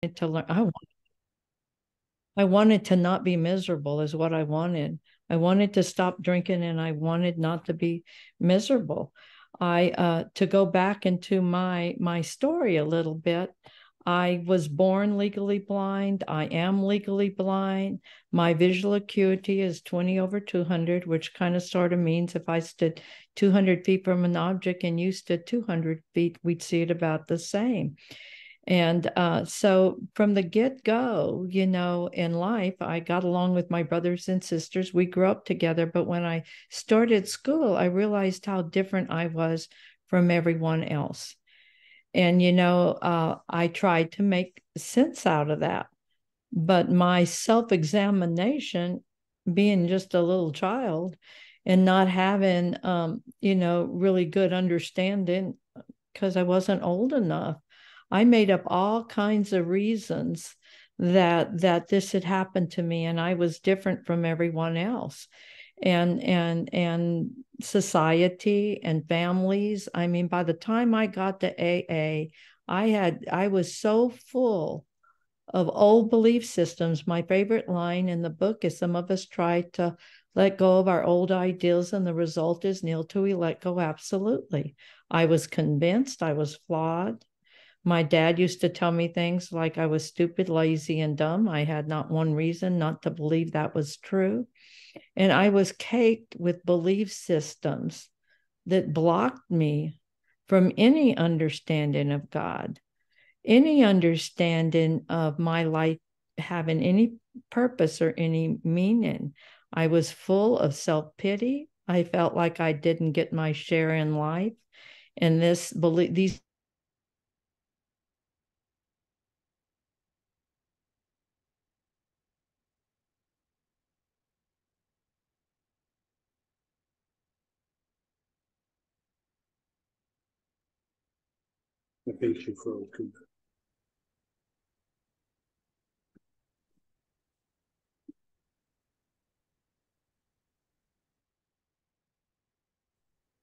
to learn. I wanted to not be miserable is what I wanted. I wanted to stop drinking and I wanted not to be miserable. I to go back into my story a little bit. I was born legally blind. I am legally blind. My visual acuity is 20 over 200, which kind of sort of means if I stood 200 feet from an object and you stood 200 feet, we'd see it about the same. And so from the get go, in life, I got along with my brothers and sisters. We grew up together. But when I started school, I realized how different I was from everyone else. And, I tried to make sense out of that. But my self examination, being just a little child and not having, really good understanding because I wasn't old enough. I made up all kinds of reasons that this had happened to me and I was different from everyone else. And society and families. I mean, by the time I got to AA, I was so full of old belief systems. My favorite line in the book is some of us try to let go of our old ideals, and the result is nil till we let go absolutely. I was convinced I was flawed. My dad used to tell me things like I was stupid, lazy, and dumb. I had not one reason not to believe that was true. And I was caked with belief systems that blocked me from any understanding of God, any understanding of my life having any purpose or any meaning. I was full of self-pity. I felt like I didn't get my share in life. And these I think she froze too.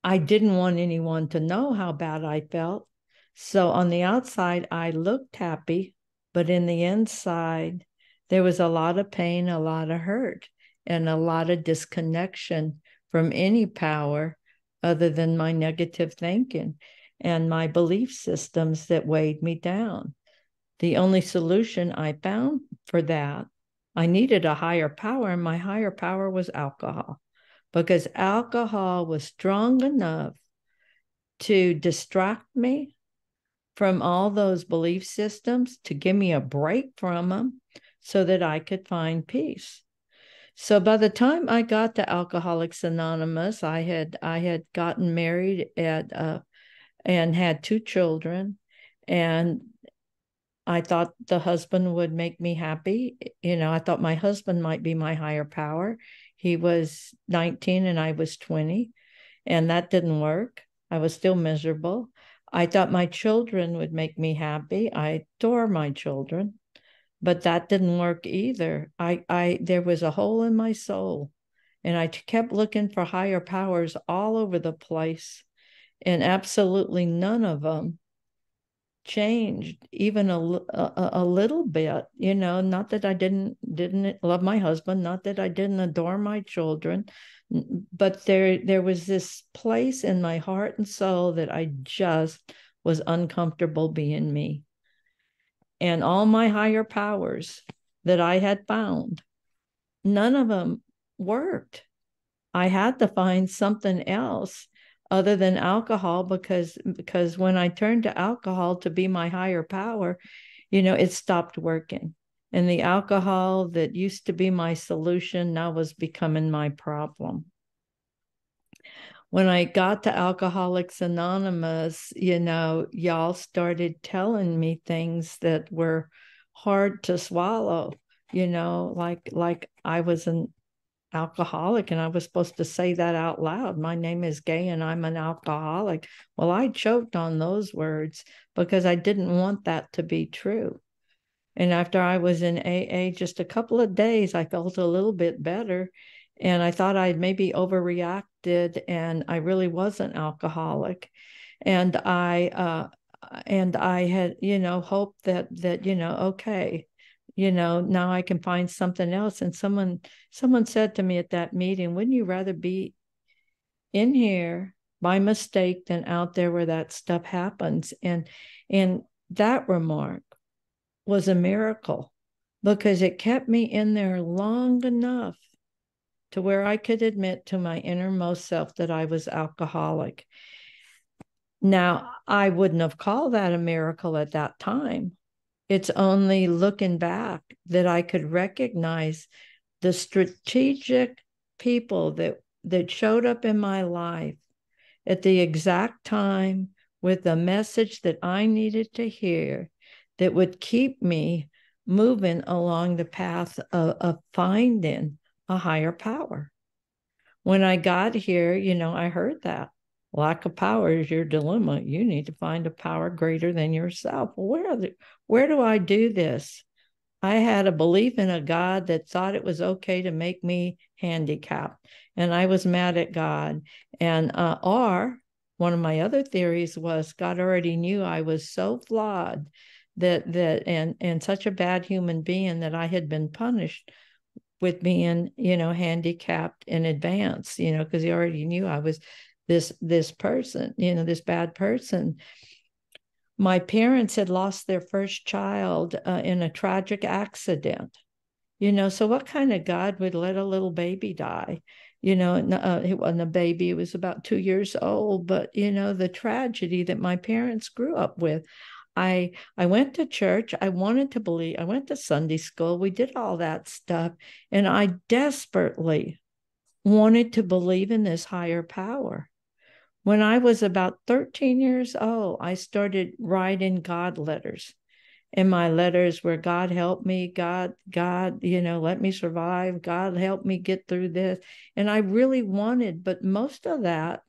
I didn't want anyone to know how bad I felt. So on the outside, I looked happy, but in the inside, there was a lot of pain, a lot of hurt, and a lot of disconnection from any power other than my negative thinking and my belief systems that weighed me down. The only solution I found for that, I needed a higher power, and my higher power was alcohol because alcohol was strong enough to distract me from all those belief systems, to give me a break from them so that I could find peace. So by the time I got to Alcoholics Anonymous, I had gotten married at and had two children, and I thought the husband would make me happy. I thought my husband might be my higher power. He was 19 and I was 20, and that didn't work. I was still miserable. I thought my children would make me happy. I adore my children, but that didn't work either. I there was a hole in my soul, and I kept looking for higher powers all over the place, and absolutely none of them changed even a little bit. Not that I didn't love my husband, not that I didn't adore my children, but there was this place in my heart and soul that I just was uncomfortable being me. And all my higher powers that I had found, none of them worked. I had to find something else other than alcohol, because when I turned to alcohol to be my higher power, it stopped working. And the alcohol that used to be my solution now was becoming my problem. When I got to Alcoholics Anonymous, y'all started telling me things that were hard to swallow, like I was an alcoholic and I was supposed to say that out loud. My name is Gay and I'm an alcoholic. Well, I choked on those words because I didn't want that to be true. And after I was in AA just a couple of days, I felt a little bit better. And I thought I'd maybe overreacted and I really was an alcoholic. And and I had, hoped that, okay, now I can find something else. And someone said to me at that meeting, wouldn't you rather be in here by mistake than out there where that stuff happens? And that remark was a miracle because it kept me in there long enough to where I could admit to my innermost self that I was alcoholic. Now, I wouldn't have called that a miracle at that time. It's only looking back that I could recognize the strategic people that showed up in my life at the exact time with the message that I needed to hear that would keep me moving along the path of finding a higher power. When I got here, I heard that lack of power is your dilemma. You need to find a power greater than yourself. Where do I do this? I had a belief in a God that thought it was okay to make me handicapped, and I was mad at God. And or one of my other theories was God already knew I was so flawed and such a bad human being that I had been punished with being, handicapped in advance, because he already knew I was this person, this bad person. My parents had lost their first child in a tragic accident, so what kind of God would let a little baby die? It wasn't a baby, it was about 2 years old, but the tragedy that my parents grew up with. I went to church. I wanted to believe. I went to Sunday school. We did all that stuff. And I desperately wanted to believe in this higher power. When I was about 13 years old, I started writing God letters. And my letters were, God help me, God, let me survive. God help me get through this. And I really wanted, but most of that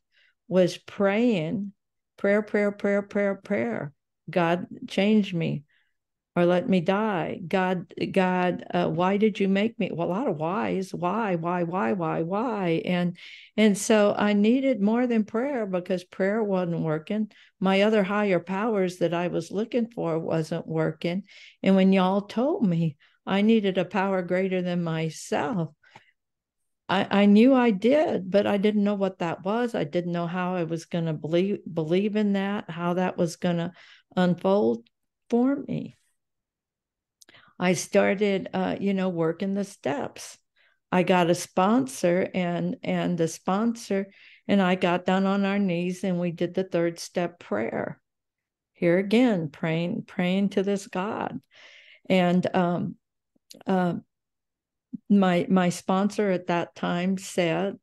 was praying, prayer, prayer, prayer, prayer, prayer. God, change me or let me die. God, why did you make me? Well, a lot of whys. Why? And so I needed more than prayer because prayer wasn't working. My other higher powers that I was looking for wasn't working. And when y'all told me I needed a power greater than myself, I knew I did, but I didn't know what that was. I didn't know how I was going to believe in that, how that was going to unfold for me. I started, working the steps. I got a sponsor, and the sponsor and I got down on our knees and we did the third step prayer. Here again, praying to this God, and my sponsor at that time said,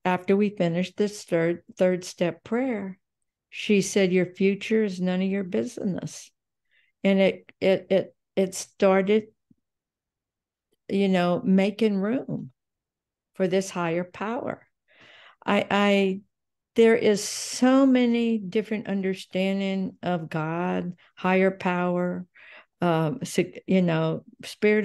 after we finished this third step prayer, she said, "Your future is none of your business," and it started, making room for this higher power. I there is so many different understanding of God, higher power, spirit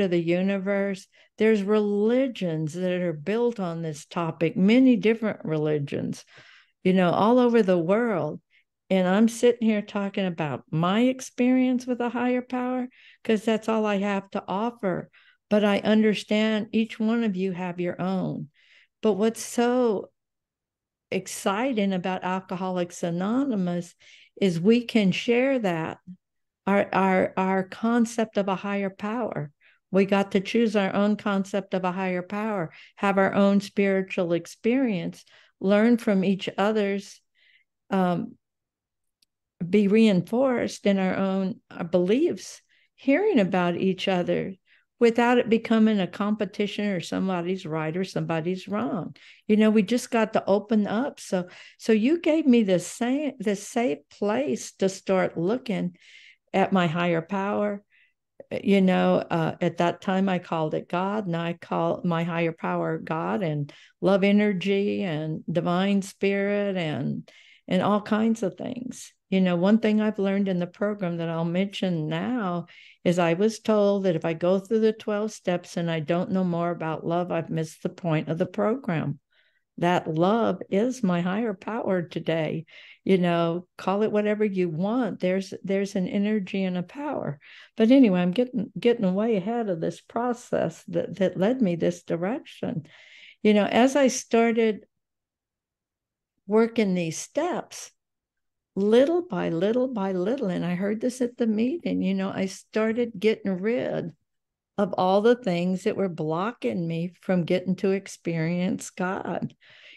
of the universe. There's religions that are built on this topic, many different religions, all over the world. And I'm sitting here talking about my experience with a higher power because that's all I have to offer. But I understand each one of you have your own. But what's so exciting about Alcoholics Anonymous is we can share that our concept of a higher power. We got to choose our own concept of a higher power, have our own spiritual experience, learn from each other's, be reinforced in our own beliefs, hearing about each other without it becoming a competition or somebody's right or somebody's wrong. We just got to open up. So you gave me this safe place to start looking at my higher power. At that time I called it God, and I call my higher power God, and love energy and divine spirit and all kinds of things. One thing I've learned in the program that I'll mention now is I was told that if I go through the 12 steps and I don't know more about love, I've missed the point of the program. That love is my higher power today. Call it whatever you want. There's an energy and a power. But anyway, I'm getting way ahead of this process that led me this direction. As I started working these steps, little by little by little, and I heard this at the meeting, I started getting rid of all the things that were blocking me from getting to experience God.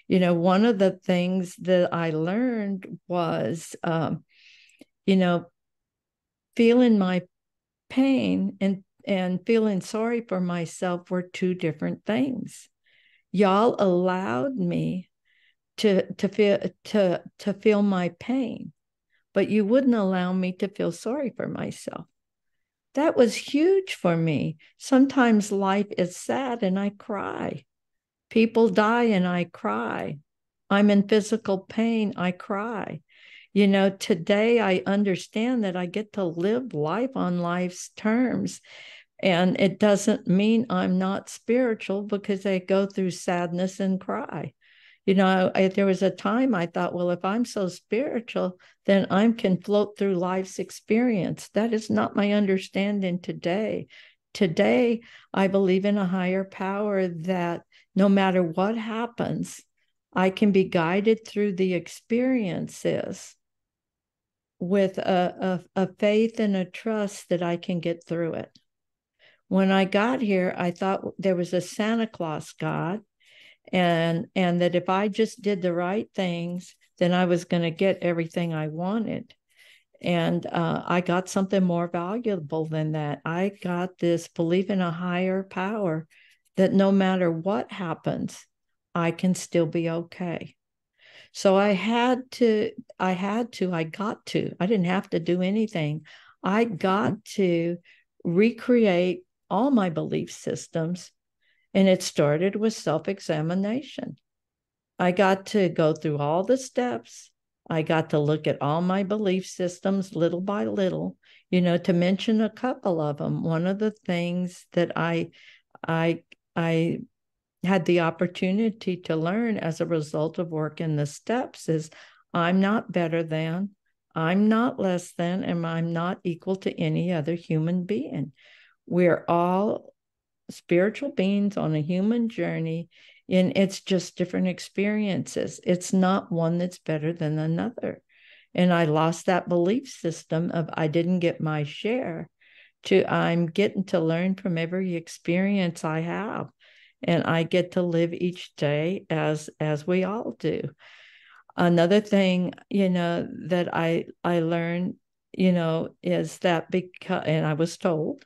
One of the things that I learned was, feeling my pain and feeling sorry for myself were two different things. Y'all allowed me to feel my pain, but you wouldn't allow me to feel sorry for myself. That was huge for me. Sometimes life is sad and I cry. People die and I cry. I'm in physical pain, I cry. Today I understand that I get to live life on life's terms. And it doesn't mean I'm not spiritual because I go through sadness and cry. There was a time I thought, well, if I'm so spiritual, then I can float through life's experience. That is not my understanding today. Today, I believe in a higher power that no matter what happens, I can be guided through the experiences with a faith and a trust that I can get through it. When I got here, I thought there was a Santa Claus God, and that if I just did the right things, then I was going to get everything I wanted. And I got something more valuable than that. I got this belief in a higher power that no matter what happens, I can still be okay. So I didn't have to do anything. I got to recreate all my belief systems. And it started with self-examination. I got to go through all the steps. I got to look at all my belief systems little by little, to mention a couple of them. One of the things that I had the opportunity to learn as a result of working the steps is I'm not better than, I'm not less than, and I'm not equal to any other human being. We're all spiritual beings on a human journey, and it's just different experiences. It's not one that's better than another. And I lost that belief system of I didn't get my share to I'm getting to learn from every experience I have. And I get to live each day as we all do. Another thing, that I learned, is that because, and I was told,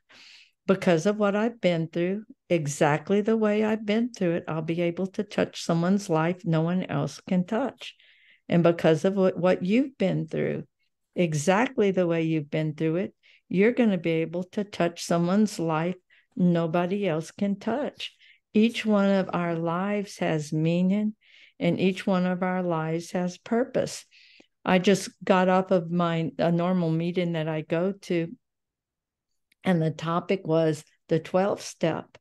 because of what I've been through, exactly the way I've been through it, I'll be able to touch someone's life no one else can touch. And because of what you've been through, exactly the way you've been through it, you're going to be able to touch someone's life nobody else can touch. Each one of our lives has meaning, and each one of our lives has purpose. I just got off of a normal meeting that I go to, and the topic was the 12th step,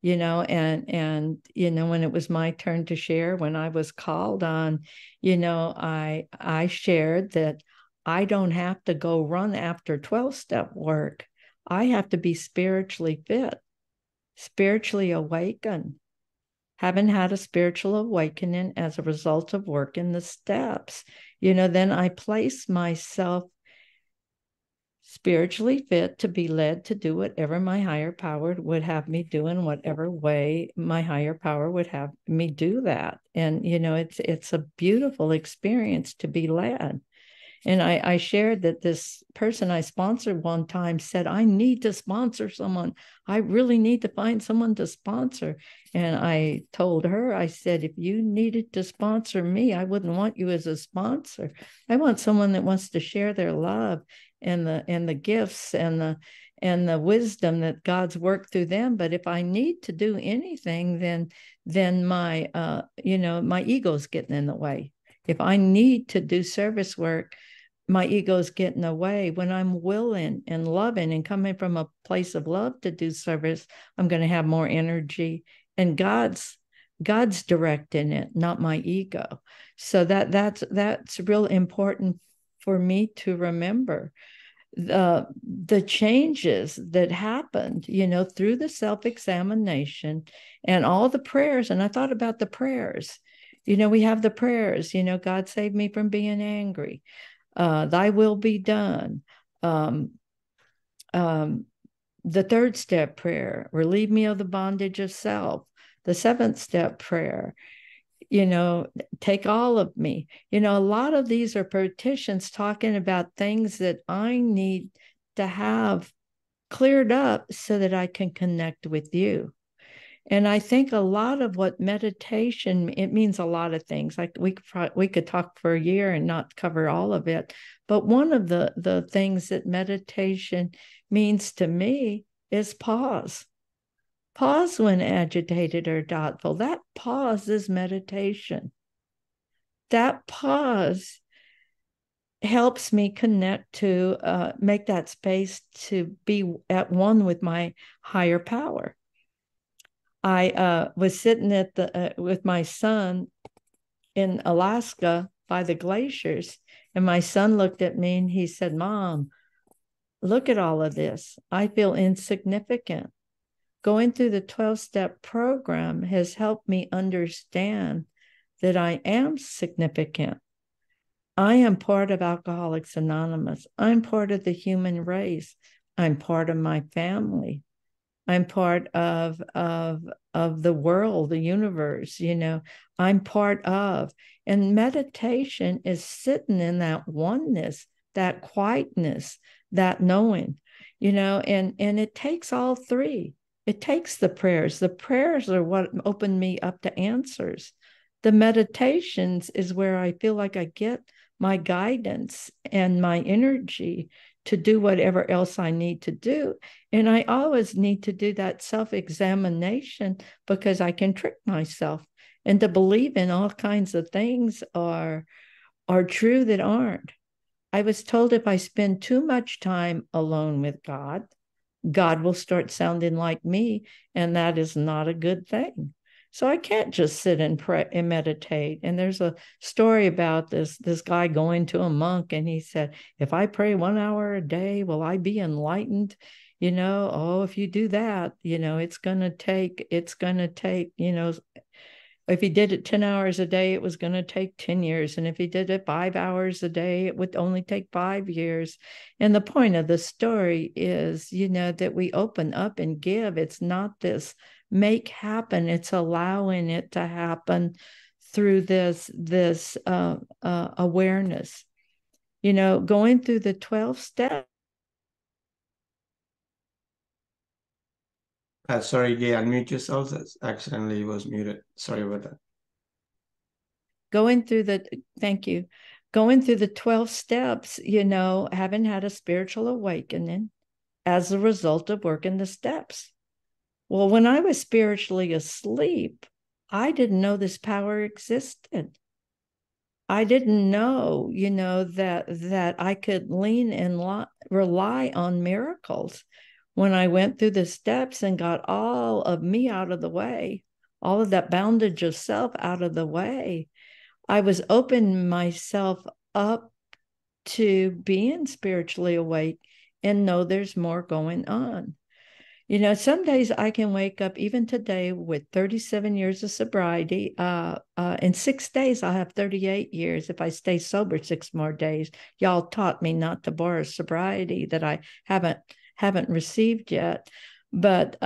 and when it was my turn to share, when I was called on, I shared that I don't have to go run after 12-step work. I have to be spiritually fit, spiritually awakened. Haven't had a spiritual awakening as a result of working the steps. Then I place myself spiritually fit to be led to do whatever my higher power would have me do, in whatever way my higher power would have me do that. And it's a beautiful experience to be led. And I shared that this person I sponsored one time said, I need to sponsor someone. I really need to find someone to sponsor. And I told her, I said, if you needed to sponsor me, I wouldn't want you as a sponsor. I want someone that wants to share their love and the gifts and the wisdom that God's worked through them. But if I need to do anything, then my my ego's getting in the way. If I need to do service work, my ego's getting away. When I'm willing and loving and coming from a place of love to do service, I'm going to have more energy. And God's God's directing it, not my ego. So that's real important for me to remember. The changes that happened, through the self-examination and all the prayers. And I thought about the prayers. We have the prayers, God save me from being angry. Thy will be done. Um, um, the third step prayer, relieve me of the bondage of self. The seventh step prayer, take all of me. A lot of these are petitions talking about things that I need to have cleared up so that I can connect with you. And I think a lot of what meditation, it means a lot of things. Like we could talk for a year and not cover all of it. But one of the things that meditation means to me is pause. Pause when agitated or doubtful. That pause is meditation. That pause helps me connect to make that space to be at one with my higher power. I was sitting with my son in Alaska by the glaciers, and my son looked at me and he said, "Mom, look at all of this. I feel insignificant." Going through the 12-step program has helped me understand that I am significant. I am part of Alcoholics Anonymous. I'm part of the human race. I'm part of my family. I'm part of the world, the universe, I'm part of. And meditation is sitting in that oneness, that quietness, that knowing, and it takes all three. It takes the prayers. The prayers are what open me up to answers. The meditations is where I feel like I get my guidance and my energy to do whatever else I need to do. And I always need to do that self-examination because I can trick myself and to believe in all kinds of things are true that aren't. I was told if I spend too much time alone with God, God will start sounding like me, and that is not a good thing. So I can't just sit and pray and meditate. And there's a story about this guy going to a monk, and he said, "If I pray 1 hour a day, will I be enlightened?" Oh, if you do that, it's gonna take, if he did it 10 hours a day, it was going to take 10 years. And if he did it 5 hours a day, it would only take 5 years. And the point of the story is, that we open up and give. It's not this make happen. It's allowing it to happen through this awareness, going through the 12 steps. Sorry, Gay, unmute yourself. That accidentally was muted. Sorry about that. Thank you. Going through the 12 steps, having had a spiritual awakening as a result of working the steps. Well, when I was spiritually asleep, I didn't know this power existed. I didn't know, that I could lean and rely on miracles. When I went through the steps and got all of me out of the way, all of that bondage of self out of the way, I was opening myself up to being spiritually awake and know there's more going on. Some days I can wake up, even today with 37 years of sobriety. In 6 days, I'll have 38 years if I stay sober 6 more days. Y'all taught me not to borrow sobriety that I haven't received yet. But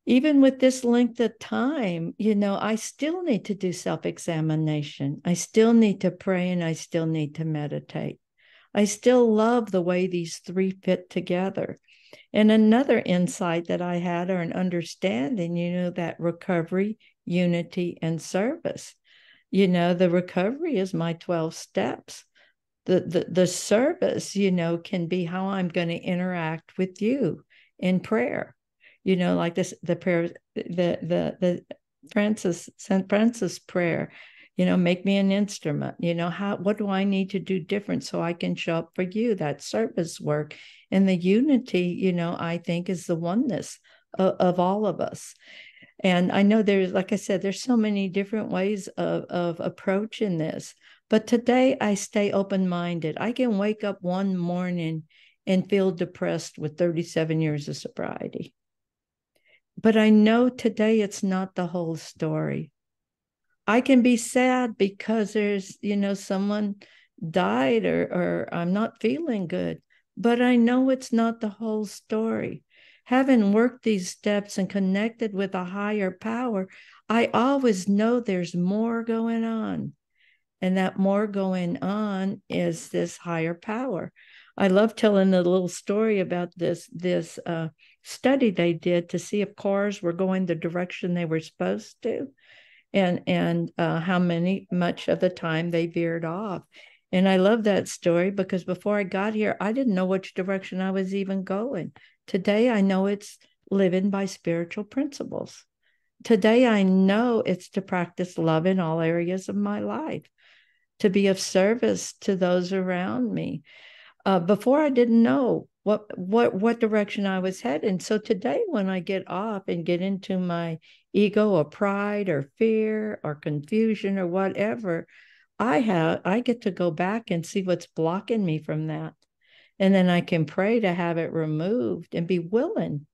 even with this length of time, I still need to do self-examination. I still need to pray and I still need to meditate. I still love the way these three fit together. And another insight that I had, or an understanding, that recovery, unity, and service. The recovery is my 12 steps. The service, can be how I'm going to interact with you in prayer. Like this, the prayer, the St. Francis prayer, make me an instrument. What do I need to do different so I can show up for you? That service work. And the unity, I think, is the oneness of all of us. And I know there's, like I said, there's so many different ways of approaching this. But today I stay open-minded. I can wake up one morning and feel depressed with 37 years of sobriety. But I know today it's not the whole story. I can be sad because there's, someone died or I'm not feeling good, but I know it's not the whole story. Having worked these steps and connected with a higher power, I always know there's more going on. And that more going on is this higher power. I love telling the little story about this study they did to see if cars were going the direction they were supposed to, and how much of the time they veered off. And I love that story because before I got here, I didn't know which direction I was even going. Today, I know it's living by spiritual principles. Today, I know it's to practice love in all areas of my life, to be of service to those around me. Before I didn't know what direction I was heading. So today, when I get off and get into my ego or pride or fear or confusion or whatever, I get to go back and see what's blocking me from that. And then I can pray to have it removed and be willing.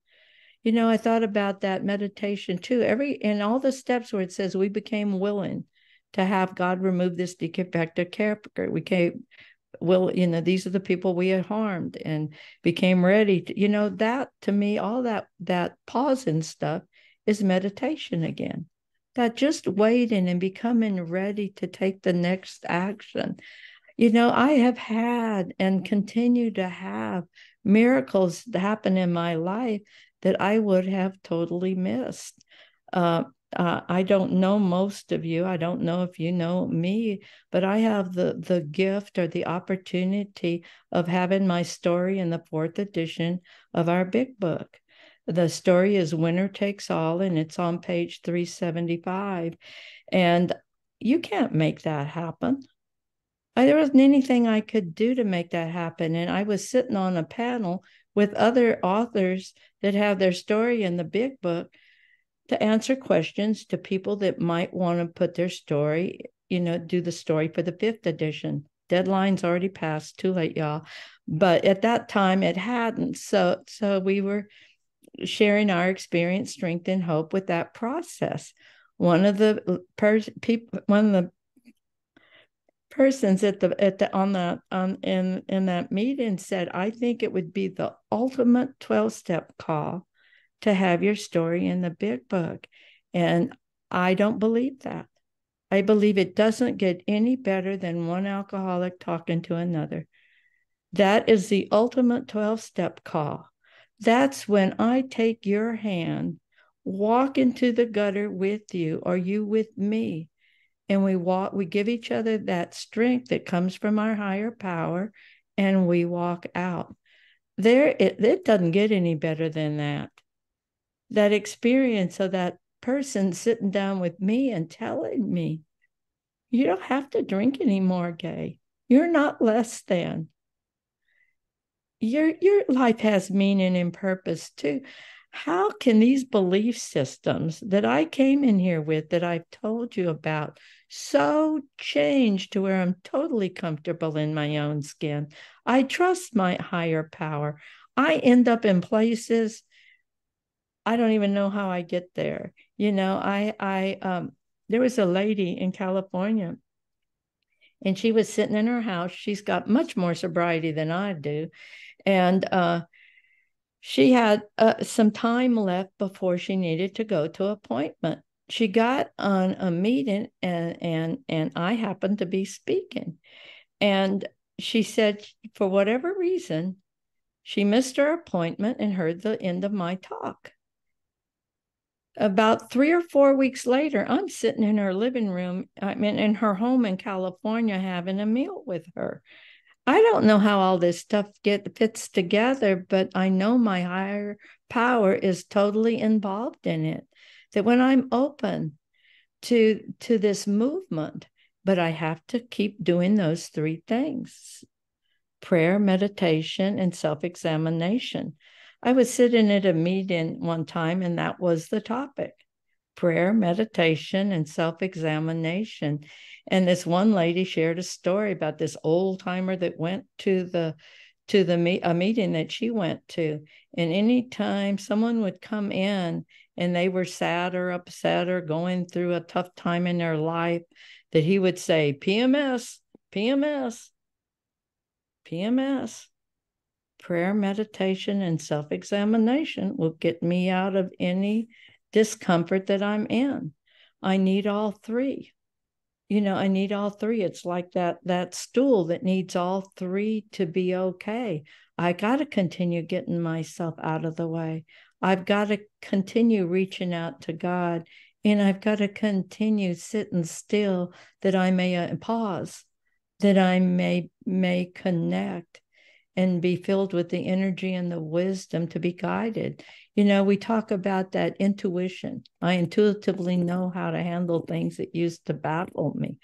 I thought about that meditation too. In all the steps where it says we became willing to have God remove this defective character. We came, these are the people we had harmed and became ready to, that to me, all that pause and stuff is meditation again. That just waiting and becoming ready to take the next action. I have had and continue to have miracles happen in my life that I would have totally missed. I don't know most of you. I don't know if you know me, but I have the gift or the opportunity of having my story in the fourth edition of our big book. The story is Winner Takes All, and it's on page 375. And you can't make that happen. There wasn't anything I could do to make that happen. And I was sitting on a panel with other authors that have their story in the big book to answer questions to people that might want to put their story, do the story for the fifth edition. Deadline's already passed, too late, y'all. But at that time, it hadn't. So we were sharing our experience, strength, and hope with that process. One of the persons in that meeting said, I think it would be the ultimate 12-step call to have your story in the big book. And I don't believe that. I believe it doesn't get any better than one alcoholic talking to another. That is the ultimate 12-step call. That's when I take your hand, walk into the gutter with you, or you with me, and we give each other that strength that comes from our higher power, and we walk out. It doesn't get any better than that. That experience of that person sitting down with me and telling me, you don't have to drink anymore, Gay. You're not less than. Your life has meaning and purpose too. How can these belief systems that I came in here with, that I've told you about, so change to where I'm totally comfortable in my own skin? I trust my higher power. I end up in places I don't even know how I get there. There was a lady in California, and she was sitting in her house. She's got much more sobriety than I do. And she had some time left before she needed to go to an appointment. She got on a meeting, and I happened to be speaking. And she said, for whatever reason, she missed her appointment and heard the end of my talk. About 3 or 4 weeks later, I'm sitting in her living room, in her home in California, having a meal with her. I don't know how all this stuff fits together, but I know my higher power is totally involved in it. That when I'm open to this movement, but I have to keep doing those 3 things: prayer, meditation, and self-examination. I was sitting at a meeting one time, and that was the topic. prayer, meditation, and self-examination. And this one lady shared a story about this old timer that went to a meeting that she went to. And anytime someone would come in and they were sad or upset or going through a tough time in their life, that he would say, PMS, PMS, PMS. Prayer, meditation, and self-examination will get me out of any discomfort that I'm in. I need all three. I need all three. It's like that stool that needs all three to be okay. I got to continue getting myself out of the way. I've got to continue reaching out to God, and I've got to continue sitting still that I may pause, that I may connect and be filled with the energy and the wisdom to be guided. We talk about that intuition. I intuitively know how to handle things that used to baffle me.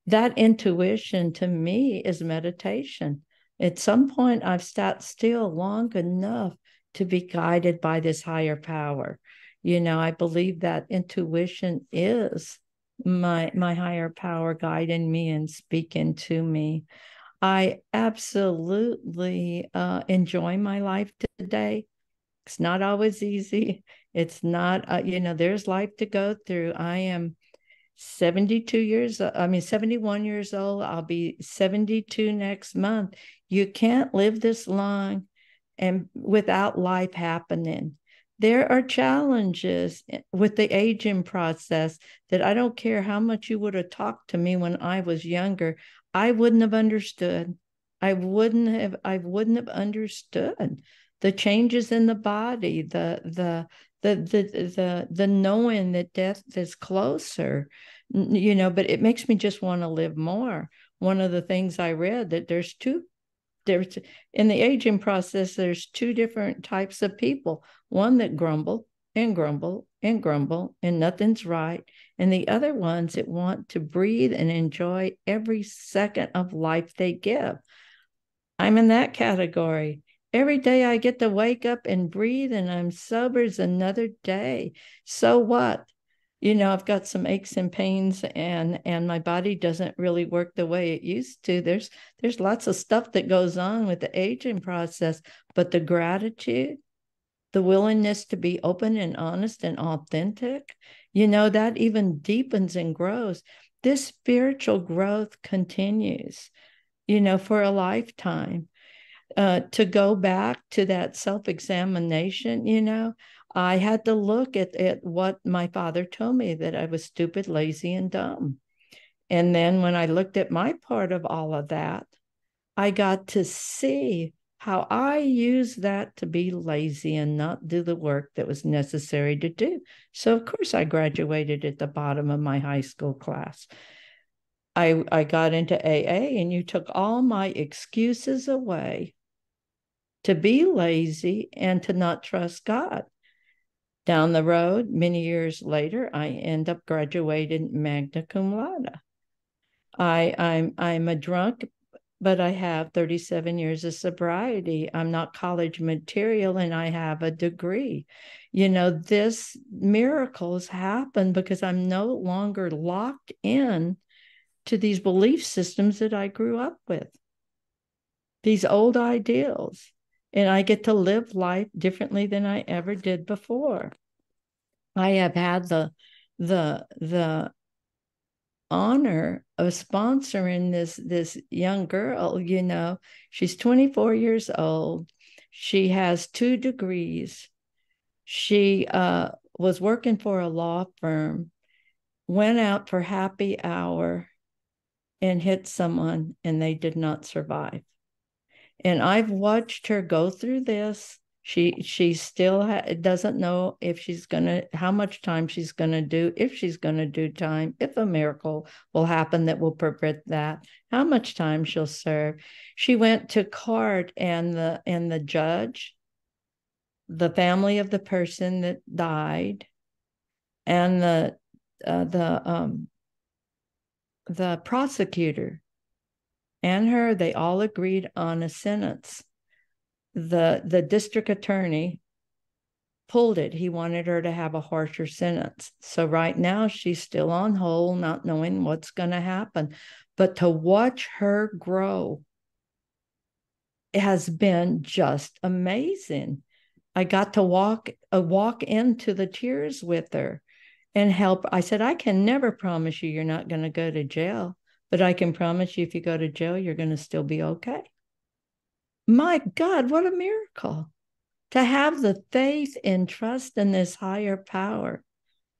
That intuition to me is meditation. At some point, I've sat still long enough to be guided by this higher power. I believe that intuition is my higher power guiding me and speaking to me. I absolutely enjoy my life today. It's not always easy. It's not, there's life to go through. I am 71 years old. I'll be 72 next month. You can't live this long and without life happening. There are challenges with the aging process that I don't care how much you would have talked to me when I was younger. I wouldn't have understood. I wouldn't have understood the changes in the body, the knowing that death is closer, but it makes me just want to live more. One of the things I read that there's in the aging process, there's two different types of people. One that grumble and grumble and grumble and nothing's right. And the other ones that want to breathe and enjoy every second of life they give. I'm in that category. Every day I get to wake up and breathe and I'm sober as another day. So what? I've got some aches and pains and my body doesn't really work the way it used to. There's lots of stuff that goes on with the aging process, but the gratitude, the willingness to be open and honest and authentic, that even deepens and grows. This spiritual growth continues, for a lifetime. To go back to that self-examination, I had to look at what my father told me, that I was stupid, lazy, and dumb. And then when I looked at my part of all of that, I got to see how I used that to be lazy and not do the work that was necessary to do. So, of course, I graduated at the bottom of my high school class. I got into AA, and you took all my excuses away to be lazy and to not trust God. Down the road, many years later, I end up graduated magna cum laude. I'm a drunk, but I have 37 years of sobriety. I'm not college material, and I have a degree. This miracles happen because I'm no longer locked in to these belief systems that I grew up with, these old ideals. And I get to live life differently than I ever did before. I have had the honor of sponsoring this young girl. She's 24 years old. She has 2 degrees. She was working for a law firm, went out for happy hour and hit someone, and they did not survive. And I've watched her go through this. She still doesn't know if how much time she's gonna do, if she's gonna do time, if a miracle will happen that will prevent that, how much time she'll serve. She went to court, and the judge, the family of the person that died, and the prosecutor and her, they all agreed on a sentence. The district attorney pulled it. He wanted her to have a harsher sentence. So right now she's still on hold, not knowing what's going to happen. But to watch her grow, it has been just amazing. I got to walk into the tears with her and help. I said, I can never promise you you're not going to go to jail, but I can promise you if you go to jail, you're going to still be okay. My God, what a miracle to have the faith and trust in this higher power,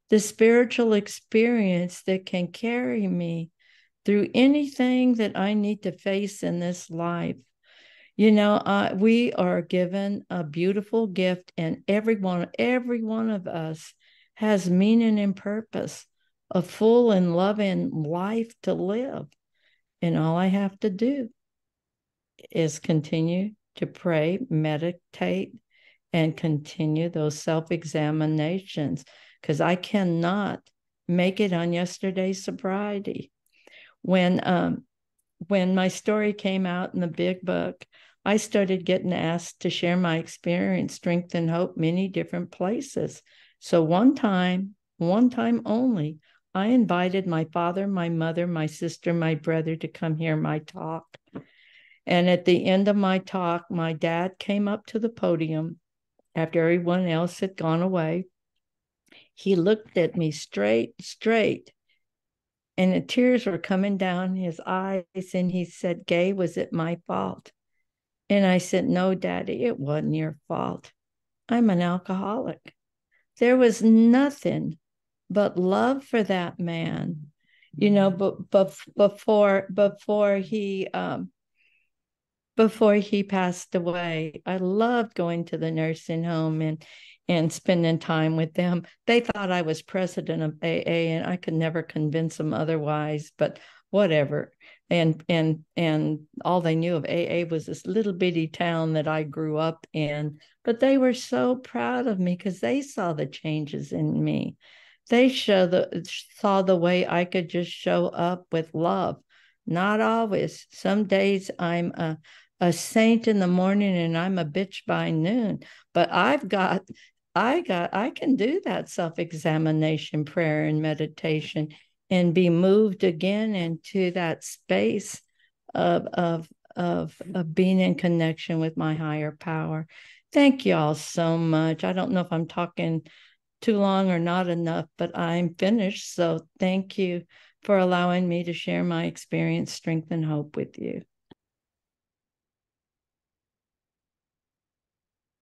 the spiritual experience that can carry me through anything that I need to face in this life. We are given a beautiful gift, and every one of us has meaning and purpose, a full and loving life to live. And all I have to do is continue to pray, meditate, and continue those self-examinations, because I cannot make it on yesterday's sobriety. When my story came out in the big book, I started getting asked to share my experience, strength, and hope many different places. So one time only, I invited my father, my mother, my sister, my brother to come hear my talk. And at the end of my talk, my dad came up to the podium after everyone else had gone away. He looked at me straight, and the tears were coming down his eyes. And he said, Gay, was it my fault? And I said, no, Daddy, it wasn't your fault. I'm an alcoholic. There was nothing but love for that man, but before he passed away, I loved going to the nursing home and spending time with them. They thought I was president of AA, and I could never convince them otherwise, but whatever. And all they knew of AA was this little bitty town that I grew up in. But they were so proud of me because they saw the changes in me. They saw the way I could just show up with love. Not always. Some days I'm a saint in the morning and I'm a bitch by noon. But I can do that self-examination, prayer and meditation, and be moved again into that space of being in connection with my higher power. Thank you all so much. I don't know if I'm talking too long or not enough, but I'm finished. So thank you for allowing me to share my experience, strength, and hope with you.